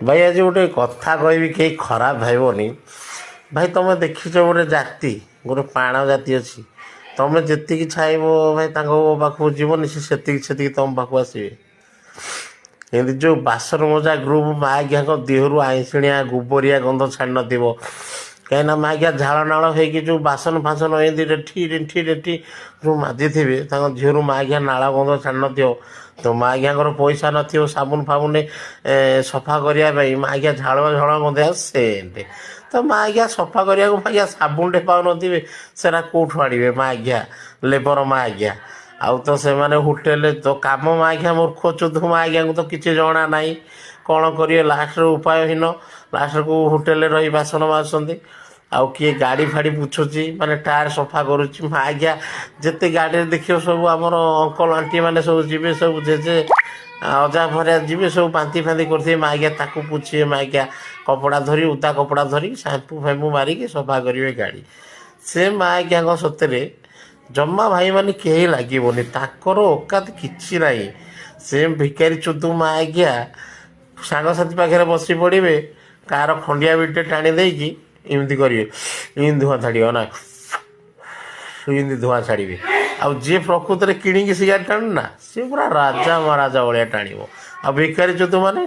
ଭାଇ ଆଜି ଗୋଟେ କଥା କହିବି, କେହି ଖରାପ ଭାବିବନି। ଭାଇ ତମେ ଦେଖିଛ ଗୋଟେ ଜାତି, ଗୋଟେ ପାଣ ଜାତି ଅଛି। ତମେ ଯେତିକି ଚାହିଁବ ଭାଇ ତାଙ୍କ ପାଖକୁ ଯିବନି, ସେ ସେତିକି ସେତିକି ତମ ପାଖକୁ ଆସିବେ। ଏମିତି ଯେଉଁ ବାସନ ମଜା ଗ୍ରୁପ୍ ମା ଆଜ୍ଞାଙ୍କ ଦେହରୁ ଆଇଁଷିଣିଆ ଗୋବରିଆ ଗନ୍ଧ ଛାଡ଼ି ନଥିବ। କାହିଁକିନା ମା ଆଜ୍ଞା ଝାଳ ନାଳ ହେଇକି ଯେଉଁ ବାସନ ଫାସନ ଏମିତି ରେଠି ରେଠି ରେଠି ଯେଉଁ ମାଜିଥିବେ, ତାଙ୍କ ଝିଅରୁ ମା ଆଜ୍ଞା ନାଳ ଗନ୍ଧ ଛାଡ଼ି ନଥିବ। ତ ମା ଆଜ୍ଞାଙ୍କର ପଇସା ନଥିବ ସାବୁନ ଫାବୁନ ସଫା କରିବା ପାଇଁ, ମା ଆଜ୍ଞା ଝାଳ ଝାଳ ମଧ୍ୟ ସେଣ୍ଟ। ତ ମା ଆଜ୍ଞା ସଫା କରିବାକୁ ମା ଆଜ୍ଞା ସାବୁନଟେ ପାଉନଥିବେ, ସେଟା କେଉଁଠୁ ଆଣିବେ ମା ଆଜ୍ଞା, ଲେବର ମା ଆଜ୍ଞା। ଆଉ ତ ସେମାନେ ହୋଟେଲରେ ତ କାମ ମା ଆଜ୍ଞା ମୂର୍ଖ ଚୋଦୁ ମା ଆଜ୍ଞାଙ୍କୁ ତ କିଛି ଜଣା ନାହିଁ। କ'ଣ କରିବେ, ଲାଷ୍ଟରେ ଉପାୟହୀନ ଲାଷ୍ଟକୁ ହୋଟେଲରେ ରହି ବାସନ ମାଜୁଛନ୍ତି। ଆଉ କିଏ ଗାଡ଼ି ଫାଡ଼ି ପୁଛୁଛି, ମାନେ ଟାୟାର ସଫା କରୁଛି। ମା ଆଜ୍ଞା ଯେତେ ଗାଡ଼ିରେ ଦେଖିବ ସବୁ ଆମର ଅଙ୍କଲ ଆଣ୍ଟି ମାନେ ସବୁ ଯିବେ, ସବୁ ଜେଜେ ଅଜା ଭରିଆ ଯିବେ, ସବୁ ବାନ୍ତି ଫାନ୍ତି କରିଥିବେ। ମା ଆଜ୍ଞା ତାକୁ ପୁଛିବେ, ମା ଆଜ୍ଞା କପଡ଼ା ଧରି ଓଦା କପଡ଼ା ଧରି ସାମ୍ପୁ ଫାମ୍ପୁ ମାରିକି ସଫା କରିବେ ଗାଡ଼ି। ସେ ମା ଆଜ୍ଞାଙ୍କ ସତରେ ଜମା ଭାଇମାନେ କେହି ଲାଗିବନି, ତାଙ୍କର ଓକାତ କିଛି ନାହିଁ। ସେ ଭିକାରୀ ଚୋଦୁ ମା ଆଜ୍ଞା ସାଙ୍ଗସାଥି ପାଖରେ ବସି ପଡ଼ିବେ, କାହାର ଖଣ୍ଡିଆ ବିଟେ ଟାଣି ଦେଇକି ଏମିତି କରିବେ, ଏମିତି ଧୂଆଁ ଛାଡ଼ିବ ନା, ଏମିତି ଧୂଆଁ ଛାଡ଼ିବେ। ଆଉ ଯିଏ ପ୍ରକୃତରେ କିଣିକି ସିଗାରେଟ୍ ଟାଣୁ ନା, ସିଏ ପୁରା ରାଜା ମହାରାଜା ଭଳିଆ ଟାଣିବ। ଆଉ ଭିକାରୀ ଚୋଦୁ ମାନେ